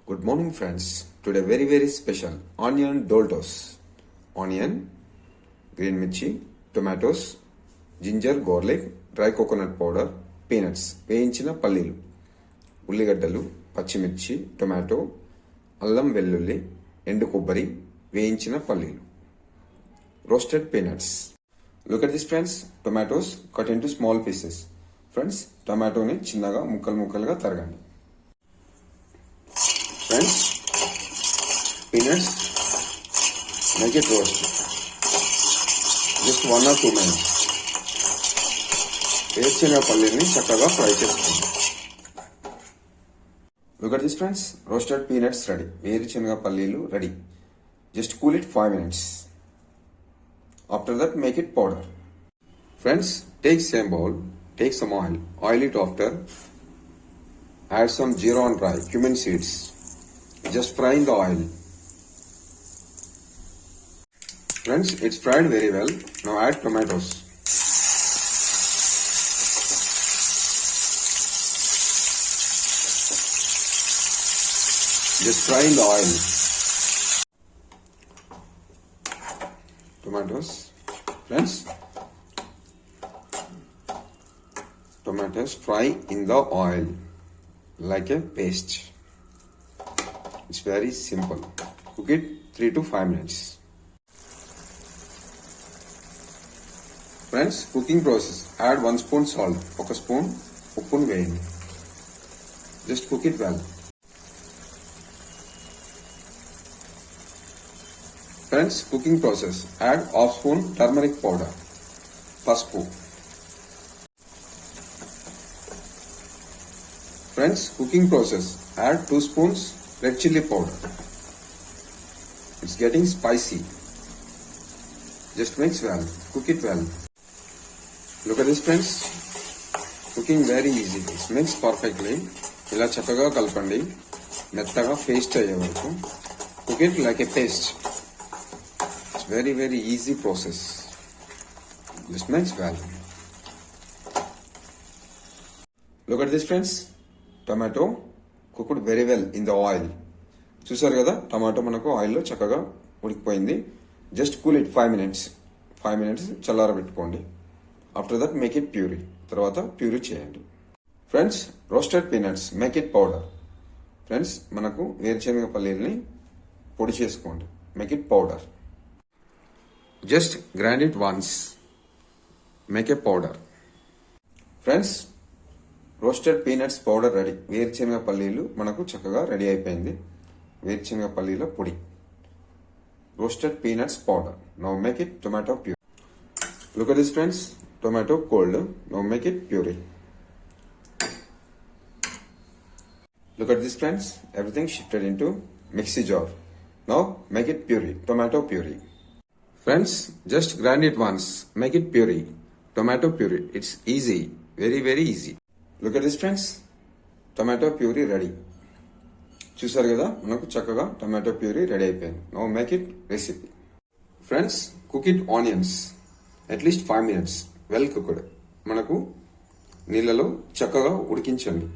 Good morning friends. Today very special onion doltos. Onion, green mirchi, tomatoes, ginger, garlic, dry coconut powder, peanuts, వేయించిన పల్లీలు, ఉల్లిగడ్డలు, పచ్చిమిర్చి, tomato, అల్లం వెల్లుల్లి, ఎండు కొబ్బరి, వేయించిన పల్లీలు. Roasted peanuts. Look at this friends. Tomatoes cut into small pieces. Friends, టొమాటోని చిన్నగా ముక్కలుగా తరగండి. Friends, peanuts, make it roast. Just 1 or 2 minutes. వేయించిన పల్లీని చక్కగా ఫ్రై చేసుకోండి. Look at this friends. Roasted peanuts ready. వేరుశనగ పల్లీలు ready. Just cool it 5 minutes. After that, make it powder. Friends, take same bowl, take some oil, oil it after, add some jeera and dry cumin seeds. Just fry in the oil. Friends, it's fried very well. Now add tomatoes. Just fry in the oil. Tomatoes. Friends, tomatoes fry in the oil like a paste. It's very simple. Cook it 3 to 5 minutes. Friends, cooking process. Add 1 spoon salt. 1 spoon uppunu veyandi. Just cook it well. Friends, cooking process. Add half spoon turmeric powder. Paspu. Friends, cooking process. Add 2 spoons red chili powder. It's getting spicy. Just mix well. Cook it well. Look at this friends. Cooking very easy. It's mixed perfectly. ఇలా చక్కగా కలపండి. మెత్తగా paste అయ్యే వరకు. Cook it like a paste. Very easy process. Just mix well. Look at this friends. Tomato cooked very well in the oil. చూసారు కదా, tomato మనకు ఆయిల్లో చక్కగా ఉడికిపోయింది. Just cool it 5 minutes. 5 minutes చల్లారబెట్టుకోండి. After that make it puree. తర్వాత puree చేయండి. Friends, roasted peanuts make it powder. Friends, మనకు వేరుశనగ పల్లీల్ని పొడి చేసుకోండి. Make it powder. Just grind it once. Make a powder. Friends, roasted peanuts powder ready. వేరుశనగ పల్లీలు మనకు చక్కగా రెడీ అయిపోయింది. వేరుశనగ పల్లీల పొడి. Roasted peanuts powder. Now make it tomato puree. Look at this friends. Tomato cold. Now make it puree. Look at this friends. Everything shifted into mixie jar. Now make it puree. Tomato puree. Friends, just grind it once. Make it puree. Tomato puree. It's easy. Very easy. Look at this friends. Tomato puree ready. చూసారు కదా, మనకు చక్కగా tomato puree ready అయిపోయింది. Now make it recipe. Friends, cook it onions at least 5 minutes. Well cooked. మనకు నీళ్ళలో చక్కగా ఉడికించండి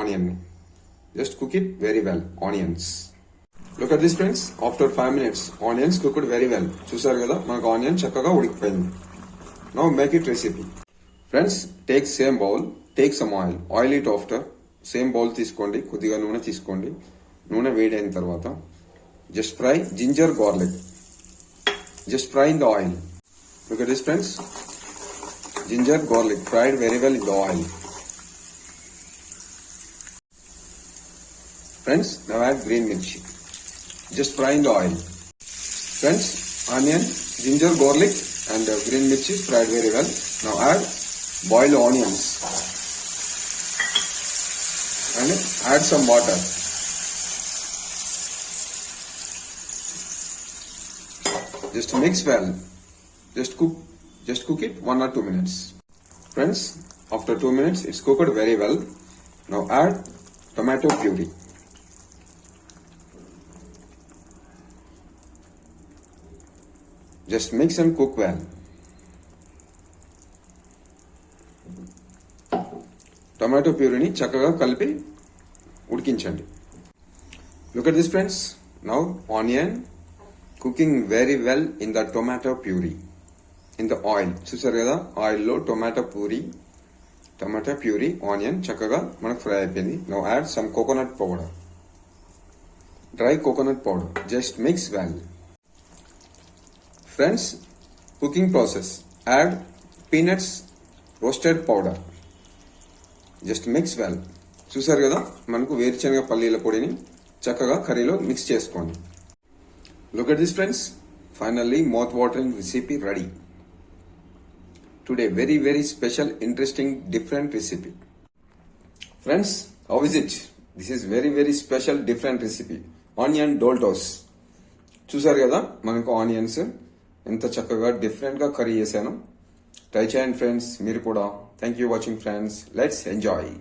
ఆనియన్ని. Just cook it very well onions. Look at this friends. After 5 minutes, onions cooked very well. చూసారు కదా, మనకు onion చక్కగా ఉడికిపోయింది. Now make it recipe. Friends, take same bowl, take some oil, oil it after. Same bowl తీసుకోండి, కొద్దిగా నూనె తీసుకోండి. నూనె వేడైన తర్వాత just fry ginger garlic. Just fry in the oil. Look at this friends. Ginger garlic fried very well in the oil. Friends, now add green mirchi. Just fry in the oil. Friends, onion, ginger, garlic and green mirchi fried very well. Now add boiled onions and add some water. Just mix well. Just cook it 1 or 2 minutes. Friends, after 2 minutes it's cooked very well. Now add tomato puree. Just mix and cook well. Tomato ప్యూరీని చక్కగా కలిపి ఉడికించండి. Look at this, friends. Now onion cooking very well in the tomato puree. In the oil. చూసారు కదా ఆయిల్లో tomato puree onion చక్కగా మనకు fry అయిపోయింది. Now add some coconut powder, dry coconut powder. Just mix well. Friends, cooking process. Add peanuts roasted powder. Just mix well. చూసారు కదా మనకు వేరుశనగ పల్లీల పొడిని చక్కగా కర్రీలో మిక్స్ చేసుకోండి. Look at this friends. Finally mouth watering recipe ready. Today very very special, interesting, different recipe. Friends, how is it? This is very very special, different recipe. Onion doltos. చూసారు కదా మనకు ఆనియన్స్ ఎంత చక్కగా different గా curry చేశాను. Try చేయండి friends మీరు కూడా. Thank you watching friends. Let's enjoy.